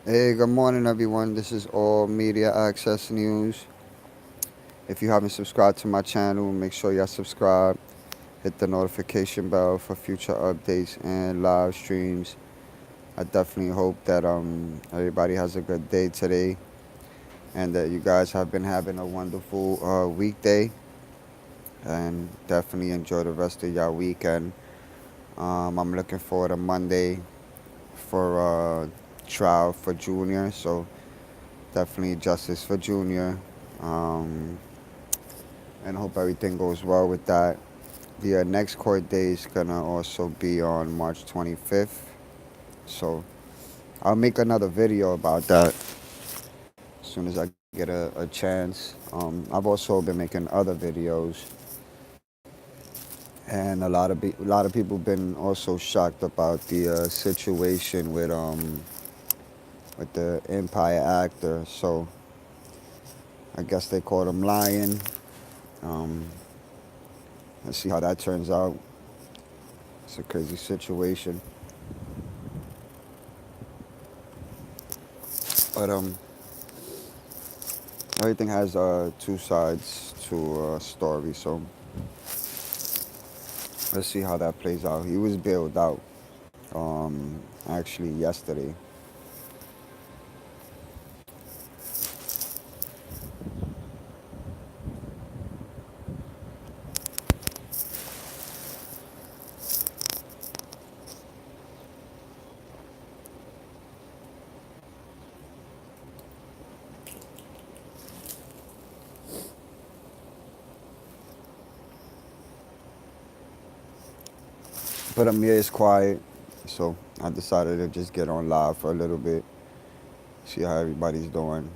Hey, good morning, everyone. This is All Media Access News. If you haven't subscribed to my channel, make sure y'all subscribe. Hit the notification bell for future updates and live streams. I definitely hope that everybody has a good day today and that you guys have been having a wonderful weekday and definitely enjoy the rest of y'all weekend. I'm looking forward to Monday for trial for Junior, so definitely justice for Junior. Um, and hope everything goes well with that. The next court date is gonna also be on March 25th, so I'll make another video about that as soon as I get a chance. I've also been making other videos, and a lot of people been also shocked about the situation with the Empire actor. So I guess they caught him lying. Um, let's see how that turns out. It's a crazy situation, but everything has two sides to a story. So let's see how that plays out. He was bailed out actually yesterday. But Amir is quiet, so I decided to just get on live for a little bit, see how everybody's doing.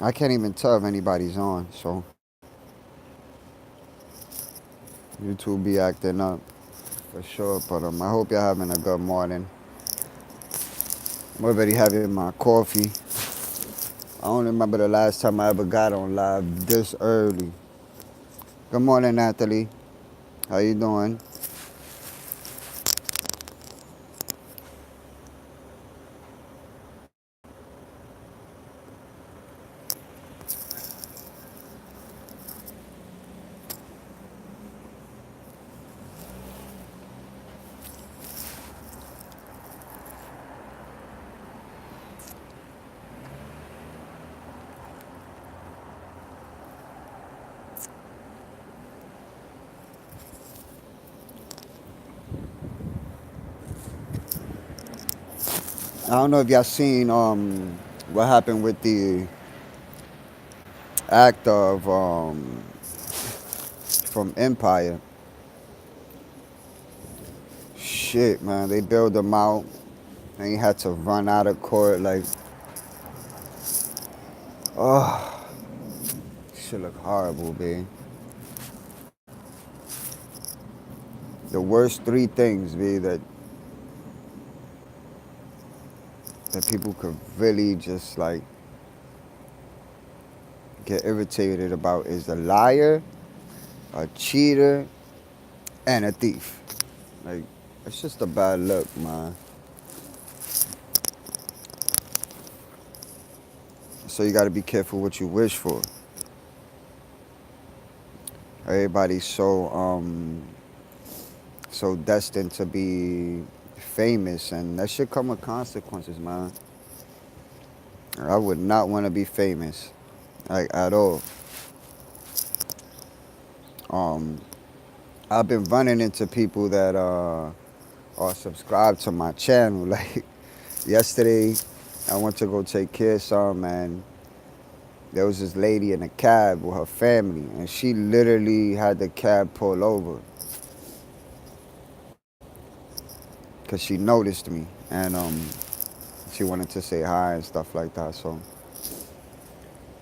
I can't even tell if anybody's on, so YouTube be acting up for sure. But I hope you're having a good morning. I'm already having my coffee. I don't remember the last time I ever got on live this early. Good morning, Natalie. How you doing? I don't know if y'all seen what happened with the actor of from Empire. Shit, man, they bailed him out, and he had to run out of court. Like, oh, shit look horrible, B. The worst three things, B, that people could really just like get irritated about is a liar, a cheater, and a thief. Like, it's just a bad look, man. So you gotta be careful what you wish for. Everybody's so destined to be famous, and that should come with consequences, man. I would not want to be famous, like at all. Um, I've been running into people that are subscribed to my channel. Like yesterday, I went to go take care of some, and there was this lady in a cab with her family, and she literally had the cab pull over because she noticed me, and she wanted to say hi and stuff like that. So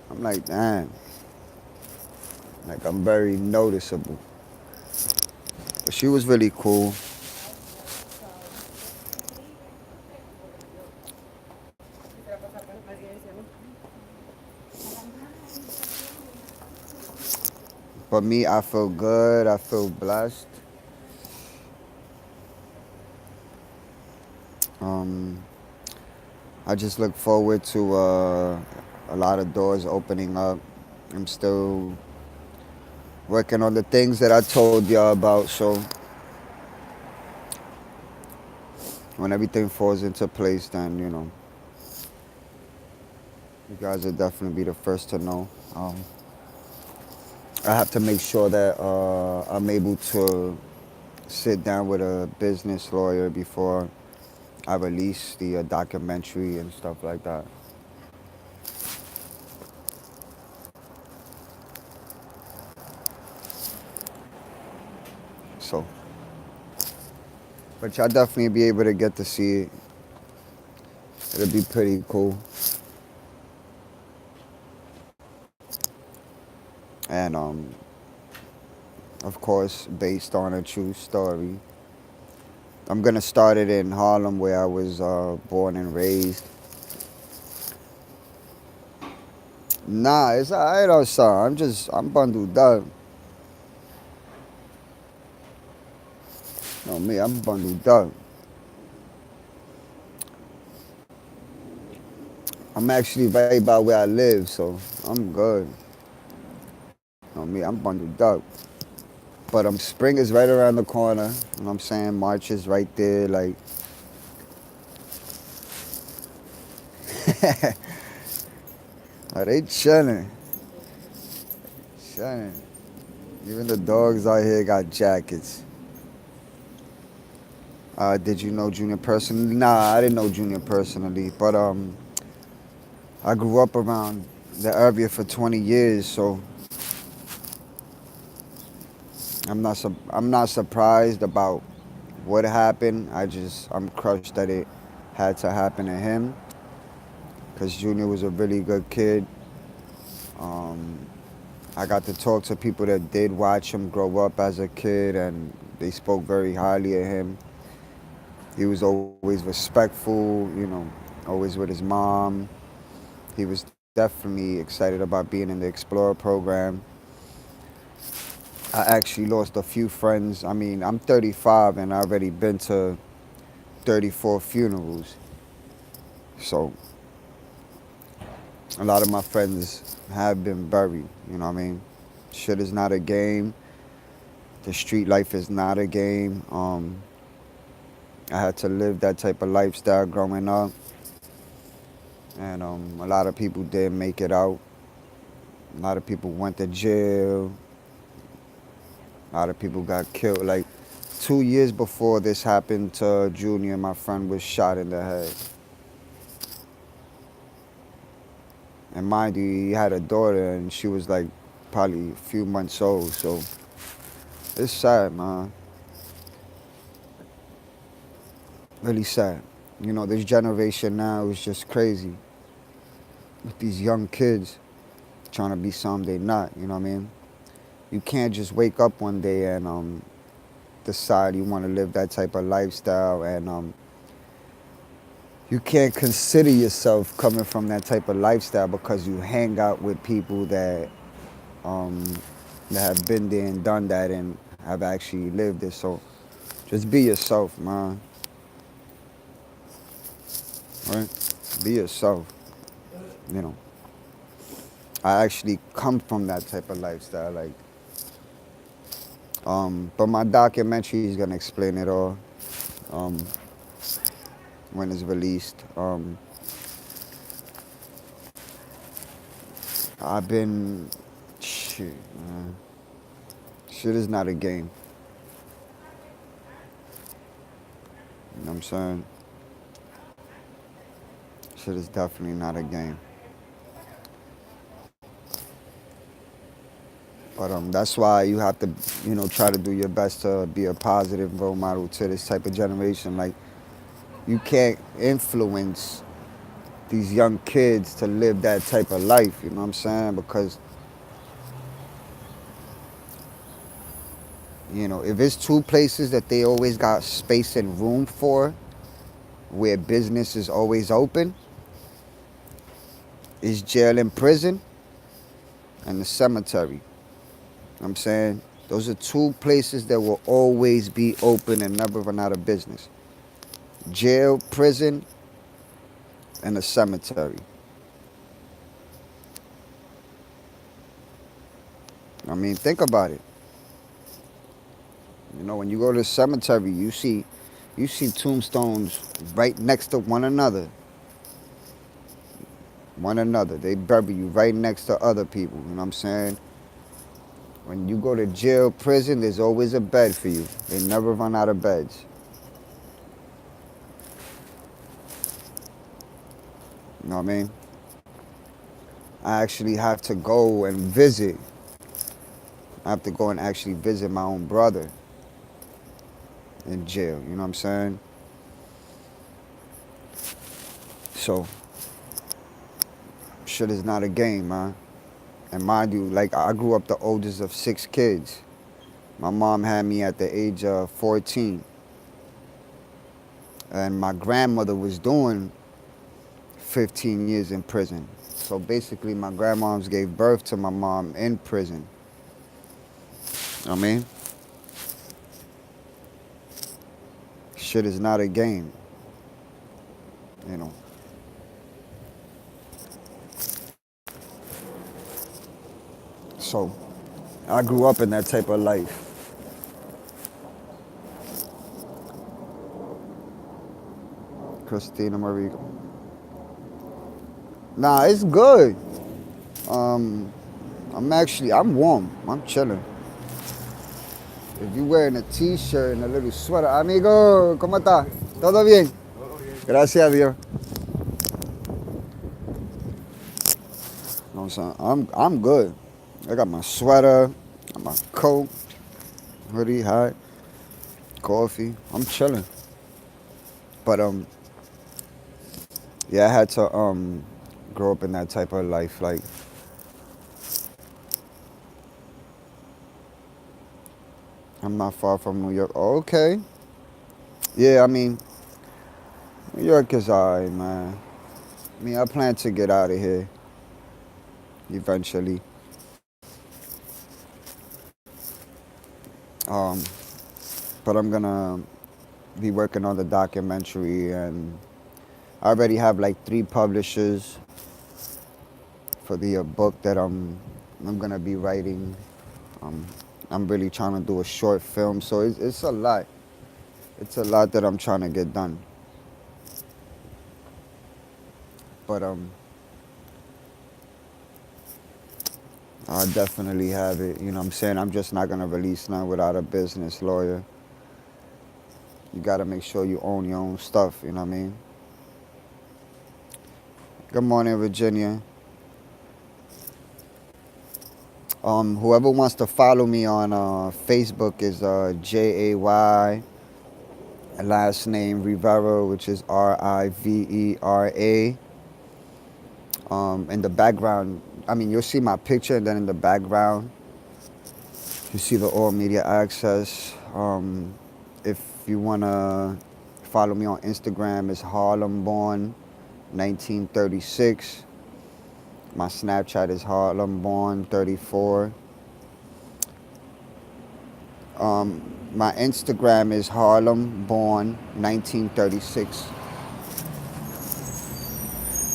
I'm like, damn, like I'm very noticeable. But she was really cool. But me, I feel good. I feel blessed. Um, I just look forward to a lot of doors opening up. I'm still working on the things that I told y'all about. So when everything falls into place, then you guys will definitely be the first to know. I have to make sure that I'm able to sit down with a business lawyer before I release the documentary and stuff like that. So, but y'all definitely be able to get to see it. It'll be pretty cool. And of course, based on a true story. I'm gonna start it in Harlem, where I was born and raised. Nah, it's alright outside. I'm bundled up. No, me, I'm bundled up. I'm actually right by where I live, so I'm good. No, me, I'm bundled up. But spring is right around the corner. You know what I'm saying? March is right there. Like, are they chilling? Chilling. Even the dogs out here got jackets. Did you know Junior personally? Nah, I didn't know Junior personally, but I grew up around the area for 20 years, so I'm not surprised about what happened. I'm crushed that it had to happen to him, because Junior was a really good kid. Um, I got to talk to people that did watch him grow up as a kid, and they spoke very highly of him. He was always respectful, always with his mom. He was definitely excited about being in the Explorer program. I actually lost a few friends. I mean, I'm 35 and I've already been to 34 funerals. So a lot of my friends have been buried, you know what I mean? Shit is not a game. The street life is not a game. I had to live that type of lifestyle growing up. And a lot of people didn't make it out. A lot of people went to jail. A lot of people got killed. Like 2 years before this happened to Junior, my friend was shot in the head. And mind you, he had a daughter, and she was like probably a few months old. So it's sad, man. Really sad. You know, this generation now is just crazy with these young kids trying to be something they not. You know what I mean? You can't just wake up one day and decide you want to live that type of lifestyle, and you can't consider yourself coming from that type of lifestyle because you hang out with people um, that have been there and done that and have actually lived it. So just be yourself, man. Right? Be yourself. You know, I actually come from that type of lifestyle. Like, but my documentary is gonna explain it all um, when it's released. I've been shit, man. Shit is not a game. You know what I'm saying? Shit is definitely not a game. But that's why you have to, try to do your best to be a positive role model to this type of generation. Like, you can't influence these young kids to live that type of life. You know what I'm saying? Because if it's two places that they always got space and room for, where business is always open, is jail and prison and the cemetery. You know what I'm saying? Those are two places that will always be open and never run out of business. Jail, prison, and the cemetery. I mean, think about it. When you go to the cemetery, you see tombstones right next to one another. One another. They bury you right next to other people. You know what I'm saying? When you go to jail, prison, there's always a bed for you. They never run out of beds. You know what I mean? I actually have to go and visit. I have to go and actually visit my own brother in jail. You know what I'm saying? So, shit is not a game, man. And mind you, like, I grew up the oldest of 6 kids. My mom had me at the age of 14. And my grandmother was doing 15 years in prison. So basically, my grandmoms gave birth to my mom in prison. You know what I mean? Shit is not a game. You know. So, I grew up in that type of life. Christina Marie. Nah, it's good. Um, I'm warm. I'm chilling. If you wearing a t-shirt and a little sweater, amigo, ¿cómo está? ¿Todo bien? Gracias a Dios. You know what I'm saying? I'm good. I got my sweater, got my coat, hoodie, hat, coffee. I'm chilling. But yeah, I had to grow up in that type of life. Like, I'm not far from New York. Oh, okay. Yeah, I mean, New York is alright, man. I mean, I plan to get out of here eventually. Um, but I'm gonna be working on the documentary, and I already have like 3 publishers for the book that I'm gonna be writing. Um, I'm really trying to do a short film, so it's a lot. It's a lot that I'm trying to get done. But I definitely have it. You know what I'm saying? I'm just not gonna release none without a business lawyer. You gotta make sure you own your own stuff, you know what I mean? Good morning, Virginia. Whoever wants to follow me on Facebook is JAY, last name Rivera, which is Rivera. In the background, I mean, you'll see my picture, and then in the background, you see the All Media Access. If you want to follow me on Instagram, it's Harlem Born 1936. My Snapchat is Harlem Born 34. My Instagram is Harlem Born 1936,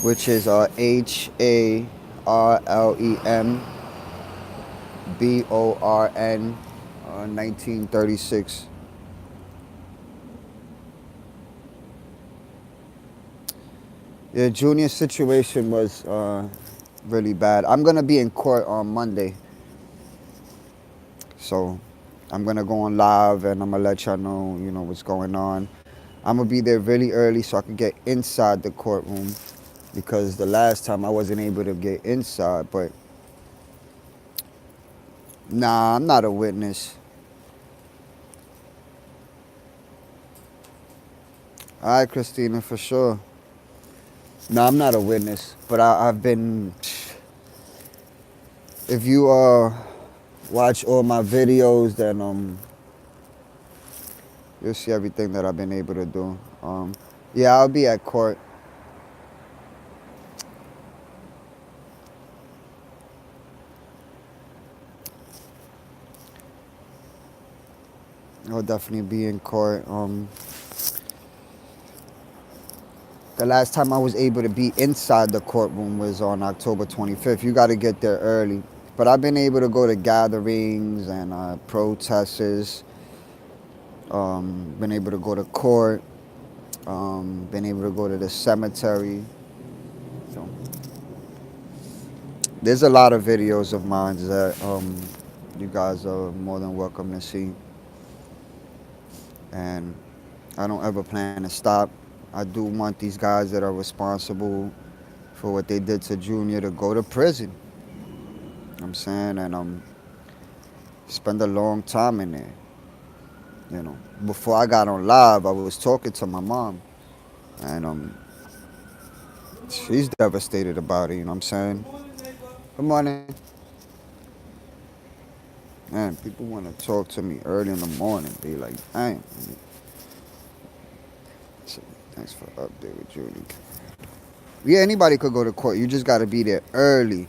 which is HARLEMBORN 1936. Yeah, Junior's situation was really bad. I'm gonna be in court on Monday, so I'm gonna go on live and I'm gonna let y'all know, what's going on. I'm gonna be there really early so I can get inside the courtroom, because the last time I wasn't able to get inside. But nah, I'm not a witness. All right, Christina, for sure. No, I'm not a witness, but I've been. If you watch all my videos, then you'll see everything that I've been able to do. Yeah, I'll be at court. I'll definitely be in court. The last time I was able to be inside the courtroom was on October 25th. You got to get there early. But I've been able to go to gatherings and protests. Been able to go to court. Been able to go to the cemetery. So there's a lot of videos of mine that you guys are more than welcome to see. And I don't ever plan to stop. I do want these guys that are responsible for what they did to Junior to go to prison. I'm saying, and spend a long time in there. Before I got on live, I was talking to my mom, and she's devastated about it. You know what I'm saying? Good morning. Man, people want to talk to me early in the morning. Be like, dang. So, thanks for the update with Junior. Yeah, anybody could go to court. You just got to be there early.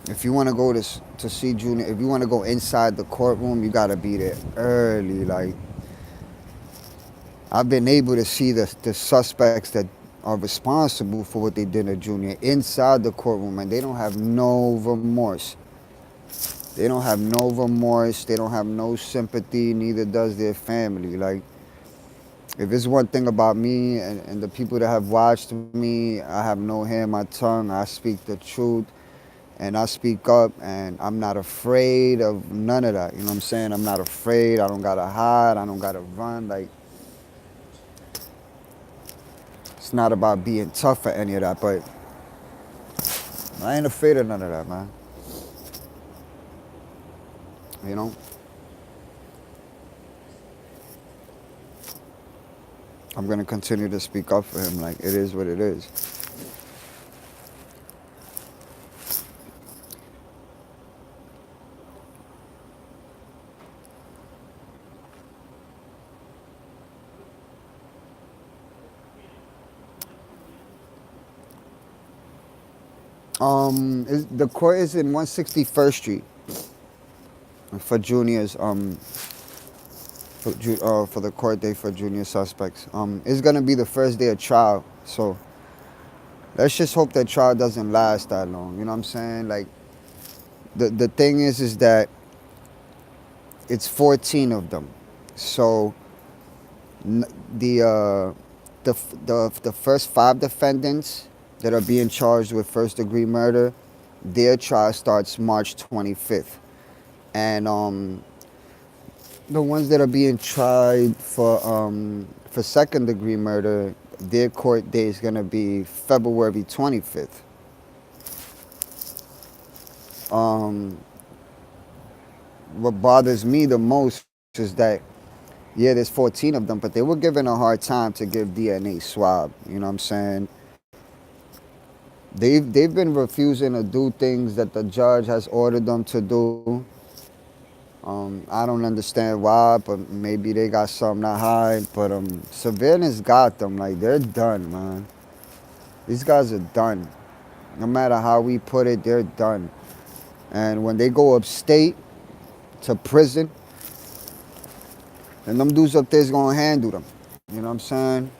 If you want to go to see Junior, if you want to go inside the courtroom, you got to be there early. Like, I've been able to see the suspects that are responsible for what they did to Junior inside the courtroom, and they don't have no remorse. They don't have no remorse. They don't have no sympathy. Neither does their family. Like, if there's one thing about me and the people that have watched me, I have no hair in my tongue. I speak the truth, and I speak up, and I'm not afraid of none of that. You know what I'm saying? I'm not afraid. I don't gotta hide. I don't gotta run. Like, it's not about being tough or any of that, but I ain't afraid of none of that, man. You know? I'm gonna continue to speak up for him. Like, it is what it is. The court is in 161st Street for juniors. For the court date for junior suspects. It's gonna be the first day of trial, so let's just hope that trial doesn't last that long. You know what I'm saying? Like, the thing is that it's 14 of them, so the the first 5 defendants that are being charged with first degree murder, their trial starts March 25th, and the ones that are being tried for second degree murder, their court date is gonna be February 25th. Um, what bothers me the most is that, yeah, there's 14 of them, but they were given a hard time to give DNA swab. You know what I'm saying? They've been refusing to do things that the judge has ordered them to do. I don't understand why, but maybe they got something to hide. But surveillance got them. Like, they're done, man. These guys are done. No matter how we put it, they're done. And when they go upstate to prison, and them dudes up there's gonna handle them. You know what I'm saying?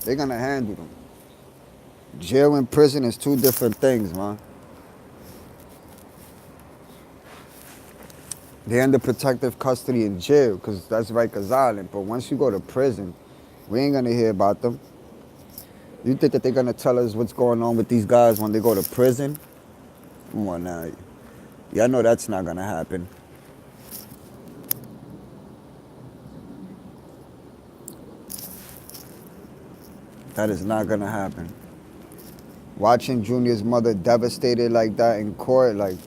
They're gonna handle them. Jail and prison is two different things, man. They're under protective custody in jail because that's Rikers Island. But once you go to prison, we ain't gonna hear about them. You think that they're gonna tell us what's going on with these guys when they go to prison? Come on now. Yeah, I know that's not gonna happen. That is not gonna happen. Watching Junior's mother devastated like that in court, like,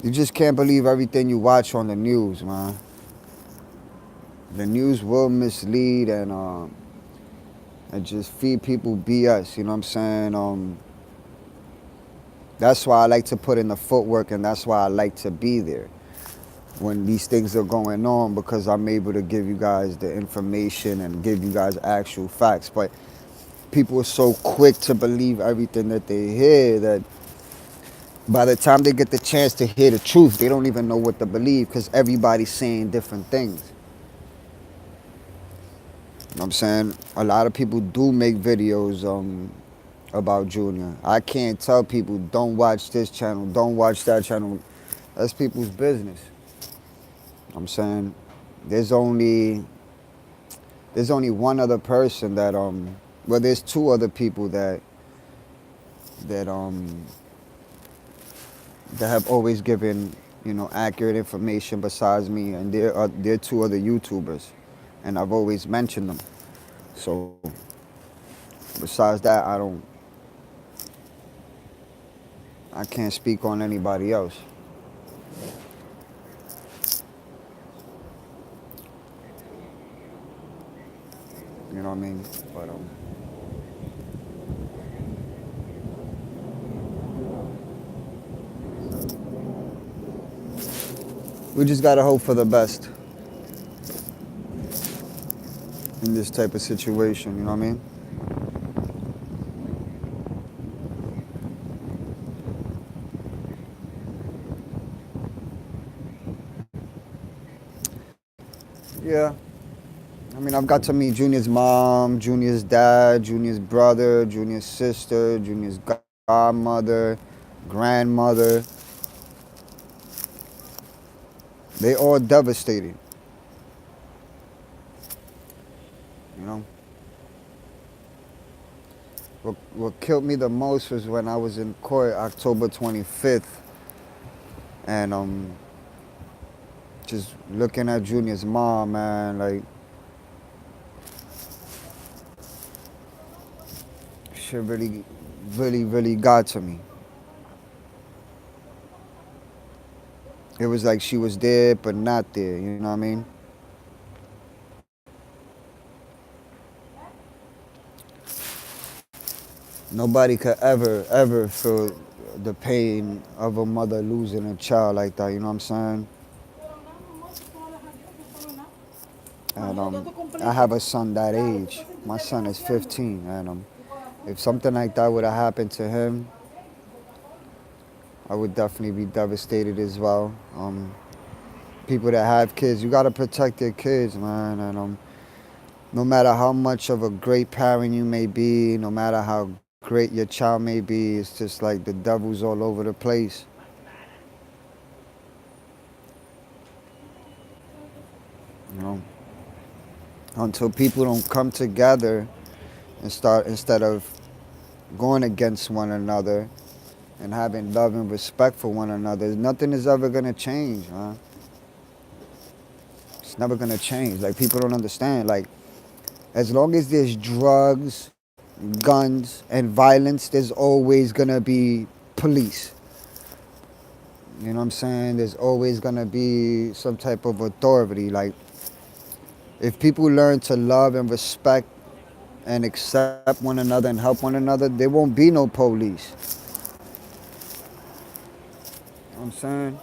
you just can't believe everything you watch on the news, man. The news will mislead and just feed people BS. You know what I'm saying? That's why I like to put in the footwork, and that's why I like to be there when these things are going on, because I'm able to give you guys the information and give you guys actual facts. But people are so quick to believe everything that they hear that by the time they get the chance to hear the truth, they don't even know what to believe because everybody's saying different things. You know what I'm saying? A lot of people do make videos about Junior. I can't tell people don't watch this channel, don't watch that channel. That's people's business. You know what I'm saying? There's only one other person that well, there's two other people that that have always given, accurate information besides me, and they're two other YouTubers, and I've always mentioned them. So besides that, I can't speak on anybody else. You know what I mean? But we just gotta hope for the best in this type of situation. You know what I mean? Yeah. I mean, I've got to meet Junior's mom, Junior's dad, Junior's brother, Junior's sister, Junior's godmother, grandmother. They all devastated. You know. What killed me the most was when I was in court October 25th, and just looking at Junior's mom, man, like, shit really, really, really got to me. It was like she was there but not there. You know what I mean? Nobody could ever feel the pain of a mother losing a child like that. You know what I'm saying? And I have a son that age. My son is 15, and if something like that would have happened to him, I would definitely be devastated as well. People that have kids, you gotta protect their kids, man. And no matter how much of a great parent you may be, no matter how great your child may be, it's just like the devil's all over the place. You know, until people don't come together and start, instead of going against one another and having love and respect for one another, nothing is ever gonna change, man. It's never gonna change. Like, people don't understand. Like, as long as there's drugs, guns, and violence, there's always gonna be police. You know what I'm saying? There's always gonna be some type of authority. Like, if people learn to love and respect and accept one another and help one another, there won't be no police. You know what I'm saying?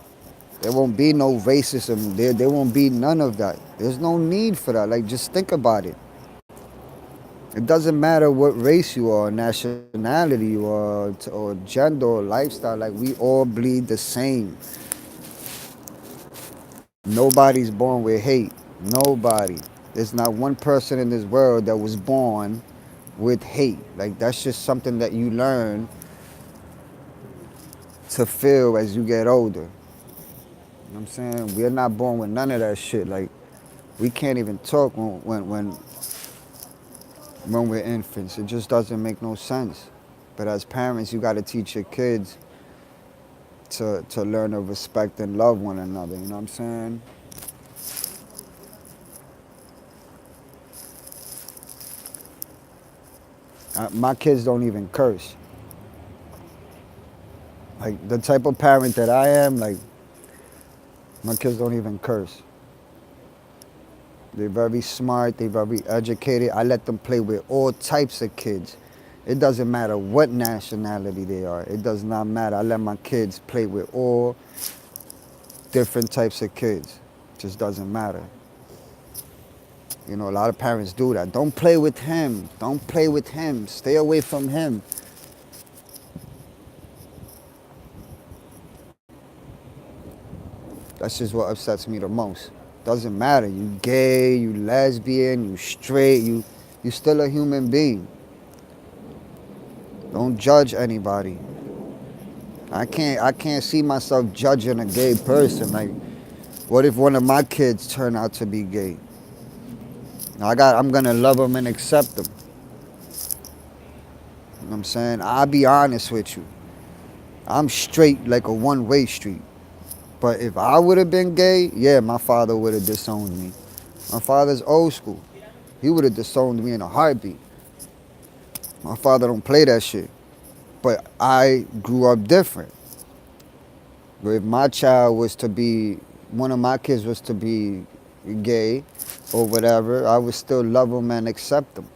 There won't be no racism. There won't be none of that. There's no need for that. Like, just think about it. It doesn't matter what race you are, nationality you are, or gender or lifestyle. Like, we all bleed the same. Nobody's born with hate. Nobody. There's not one person in this world that was born with hate. Like, that's just something that you learn to feel as you get older. You know what I'm saying? We're not born with none of that shit. Like, we can't even talk when we're infants. It just doesn't make no sense. But as parents, you got to teach your kids to learn to respect and love one another. You know what I'm saying? My kids don't even curse. Like, the type of parent that I am, like, my kids don't even curse. They're very smart, they're very educated. I let them play with all types of kids. It doesn't matter what nationality they are. It does not matter. I let my kids play with all different types of kids. It just doesn't matter. You know, a lot of parents do that. Don't play with him. Don't play with him. Stay away from him. That's just what upsets me the most. Doesn't matter. You gay, you lesbian, you straight, you still a human being. Don't judge anybody. I can't see myself judging a gay person. Like, what if one of my kids turn out to be gay? I'm gonna love them and accept them. You know what I'm saying? I'll be honest with you. I'm straight like a one-way street. But if I would have been gay, yeah, my father would have disowned me. My father's old school. He would have disowned me in a heartbeat. My father don't play that shit. But I grew up different. But if my child was to be, one of my kids was to be gay or whatever, I would still love them and accept them.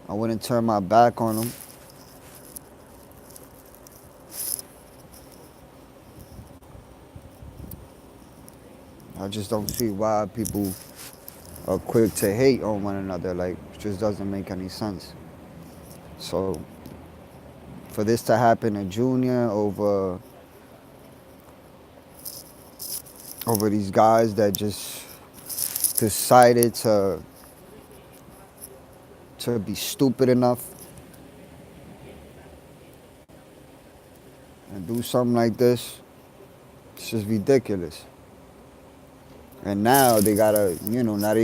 I wouldn't turn my back on them. I just don't see why people are quick to hate on one another. Like, it just doesn't make any sense. So, for this to happen to Junior over these guys that just decided to be stupid enough and do something like this, it's just ridiculous. And now now they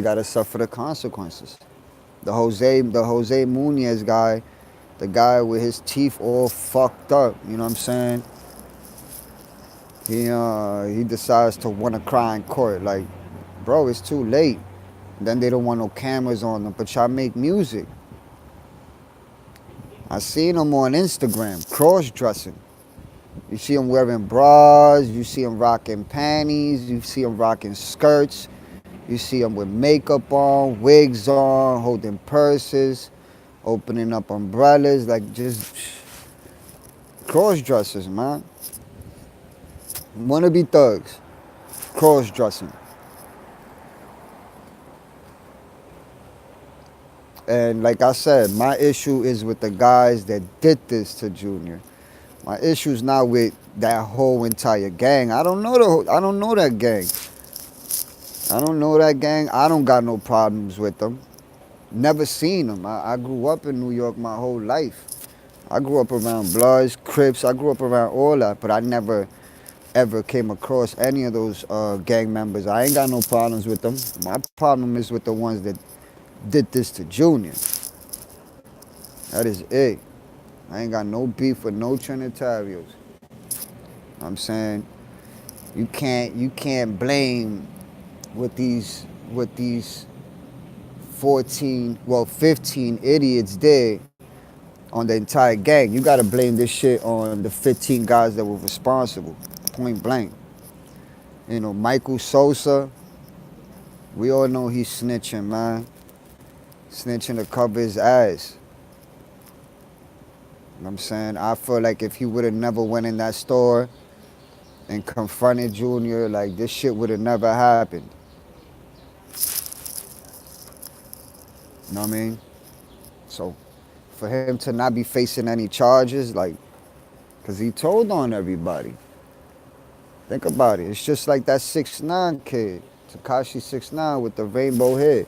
gotta suffer the consequences. The Jose Munoz guy, the guy with his teeth all fucked up, you know what I'm saying? He decides to want to cry in court. Like, bro, it's too late. Then they don't want no cameras on them, but y'all make music. I seen him on Instagram, cross-dressing. You see him wearing bras, you see him rocking panties, you see him rocking skirts, you see him with makeup on, wigs on, holding purses, opening up umbrellas, like, just cross-dressers, man. Wanna be thugs, cross-dressing. And like I said, my issue is with the guys that did this to Junior. My issue's not with that whole entire gang. I don't know that gang. I don't know that gang. I don't got no problems with them. Never seen them. I grew up in New York my whole life. I grew up around Bloods, Crips. I grew up around all that, but I never ever came across any of those gang members. I ain't got no problems with them. My problem is with the ones that did this to Junior. That is it. I ain't got no beef with no Trinitarios. I'm saying you can't blame what these 15 idiots did on the entire gang. You gotta blame this shit on the 15 guys that were responsible. Point blank. You know, Michael Sosa, we all know he's snitching, man. Snitching to cover his ass. You know what I'm saying? I feel like if he would have never went in that store and confronted Junior, like this shit would have never happened. You know what I mean? So for him to not be facing any charges, like, cause he told on everybody. Think about it. It's just like that 6ix9ine kid, Tekashi 6ix9ine with the rainbow hair.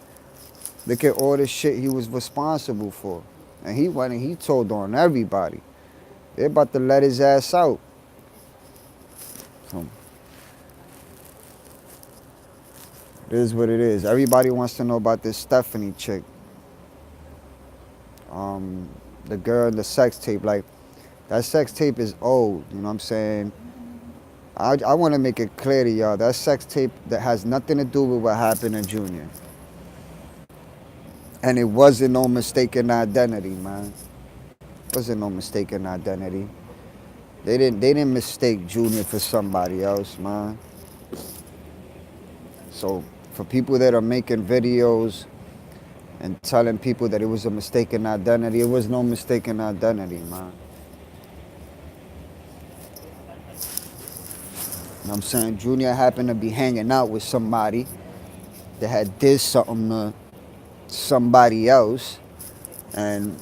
Look at all the shit he was responsible for. And he went and he told on everybody. They're about to let his ass out. So it is what it is. Everybody wants to know about this Stephanie chick. The girl, the sex tape. Like, that sex tape is old. You know what I'm saying? I want to make it clear to y'all. That sex tape that has nothing to do with what happened to Junior. And it wasn't no mistaken identity, man. It wasn't no mistaken identity. They didn't mistake Junior for somebody else, man. So for people that are making videos and telling people that it was a mistaken identity, it was no mistaken identity, man. You know what I'm saying? Junior happened to be hanging out with somebody that had did something to somebody else, and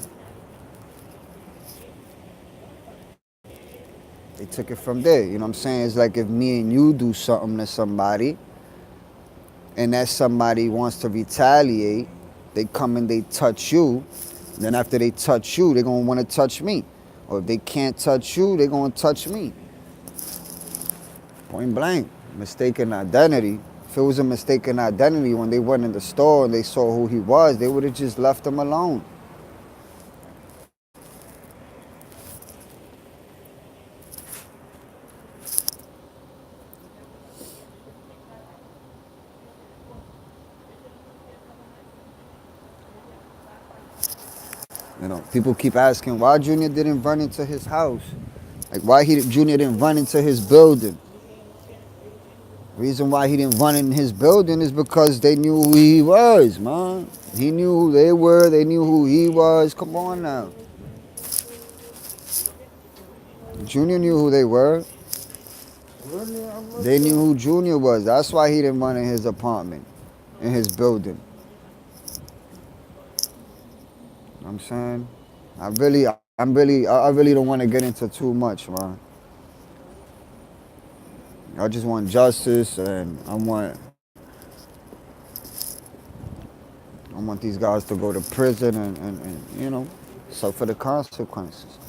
they took it from there. You know what I'm saying? It's like if me and you do something to somebody and that somebody wants to retaliate, they come and they touch you. Then after they touch you, they're going to want to touch me. Or if they can't touch you, they're going to touch me. Point blank. Mistaken identity. If it was a mistaken identity, when they went in the store and they saw who he was, they would have just left him alone. You know, people keep asking why Junior didn't run into his house. Like why Junior didn't run into his building. Reason why he didn't run in his building is because they knew who he was, man. He knew who they were. They knew who he was. Come on now. Junior knew who they were. They knew who Junior was. That's why he didn't run in his apartment, in his building. You know what I'm saying? I really don't want to get into too much, man. I just want justice, and I want these guys to go to prison and you know, suffer the consequences.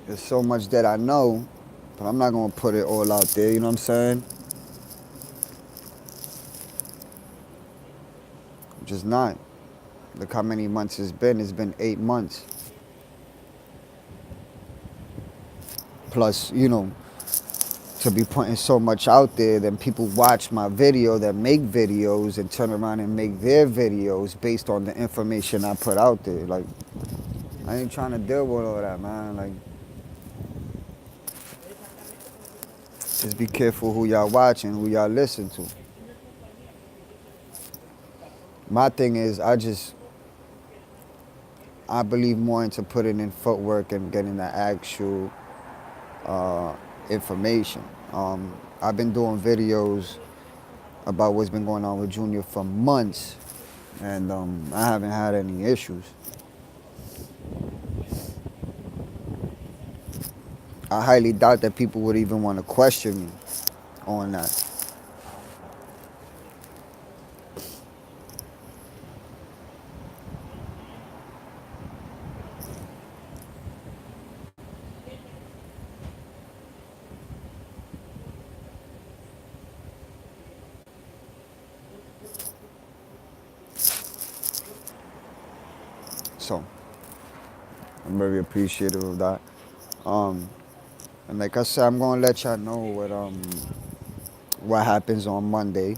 There's so much that I know, but I'm not gonna put it all out there, you know what I'm saying? I'm just not. Look how many months it's been. It's been 8 months. Plus, you know, to be putting so much out there, then people watch my video that make videos and turn around and make their videos based on the information I put out there. Like, I ain't trying to deal with all that, man. Like, just be careful who y'all watching, who y'all listen to. My thing is, I believe more into putting in footwork and getting the actual information. I've been doing videos about what's been going on with Junior for months, and I haven't had any issues. I highly doubt that people would even want to question me on that. So I'm very appreciative of that. Um, and like I said, I'm gonna let y'all know what happens on Monday.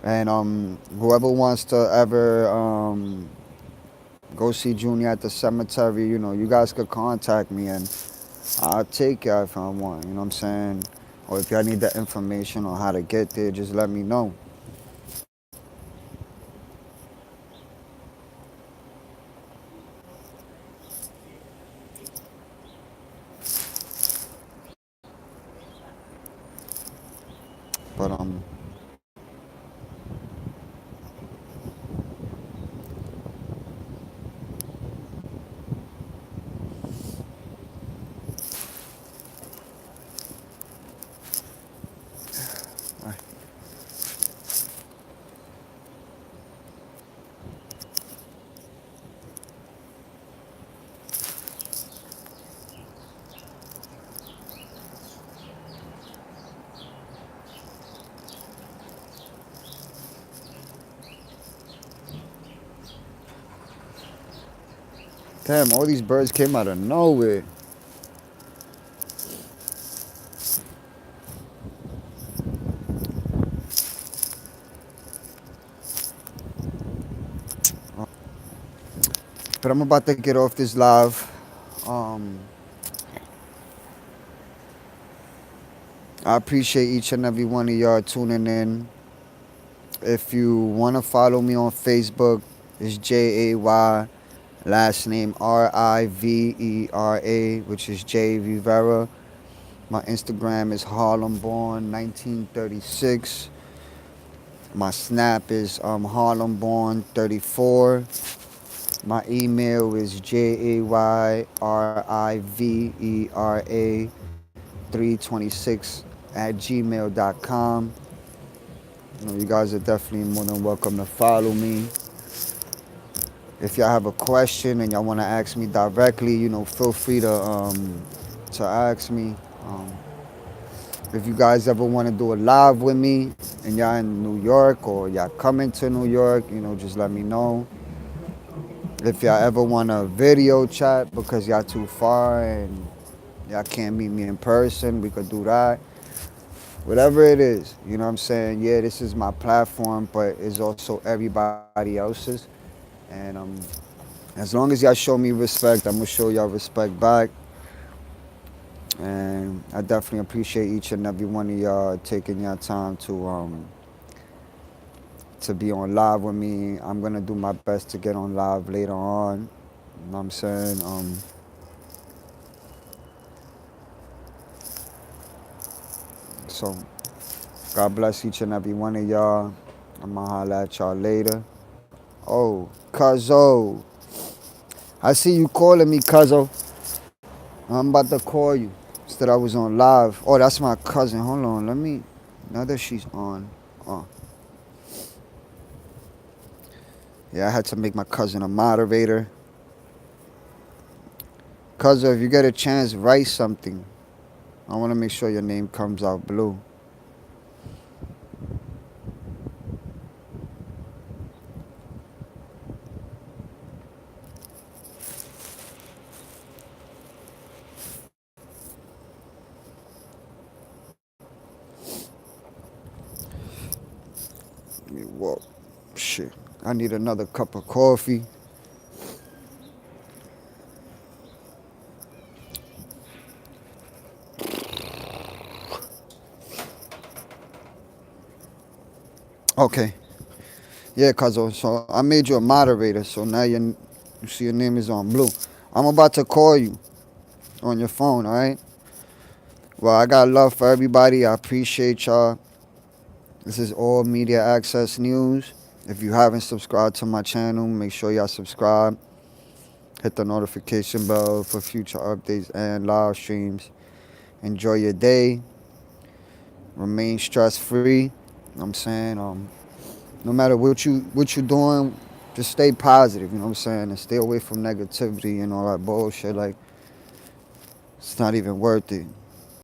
And whoever wants to ever go see Junior at the cemetery, you guys could contact me and I'll take y'all if I want. You know what I'm saying? Or if y'all need the information on how to get there, just let me know. But damn, all these birds came out of nowhere. But I'm about to get off this live. Um, I appreciate each and every one of y'all tuning in. If you want to follow me on Facebook, it's JAY, last name RIVERA, which is J Rivera. My Instagram is Harlem Born 1936. My Snap is Harlem Born 34. My email is JAYRIVERA 326 at gmail.com. You guys are definitely more than welcome to follow me. If y'all have a question and y'all want to ask me directly, feel free to ask me. Um, if you guys ever want to do a live with me and y'all in New York or y'all coming to New York, just let me know. If y'all ever want a video chat because y'all too far and y'all can't meet me in person, we could do that. Whatever it is, you know what I'm saying? Yeah, this is my platform, but it's also everybody else's. And as long as y'all show me respect, I'm gonna show y'all respect back. And I definitely appreciate each and every one of y'all taking your time to be on live with me. I'm gonna do my best to get on live later on. You know what I'm saying? So God bless each and every one of y'all. I'ma holla at y'all later. Oh, Cuzzo. I see you calling me, Cuzzo. I'm about to call you. Instead I was on live. Oh, that's my cousin. Hold on, let me. Now that she's on. Oh, yeah, I had to make my cousin a moderator. Cuzzo, if you get a chance, write something. I want to make sure your name comes out blue. Whoa, shit. I need another cup of coffee. Okay. Yeah, Cuzzo. So I made you a moderator. So now you see your name is on blue. I'm about to call you on your phone, all right? Well, I got love for everybody. I appreciate y'all. This is All Media Access News. If you haven't subscribed to my channel, make sure y'all subscribe. Hit the notification bell for future updates and live streams. Enjoy your day. Remain stress free. I'm saying, no matter what you doing, just stay positive. You know what I'm saying, and stay away from negativity and all that bullshit. Like, it's not even worth it.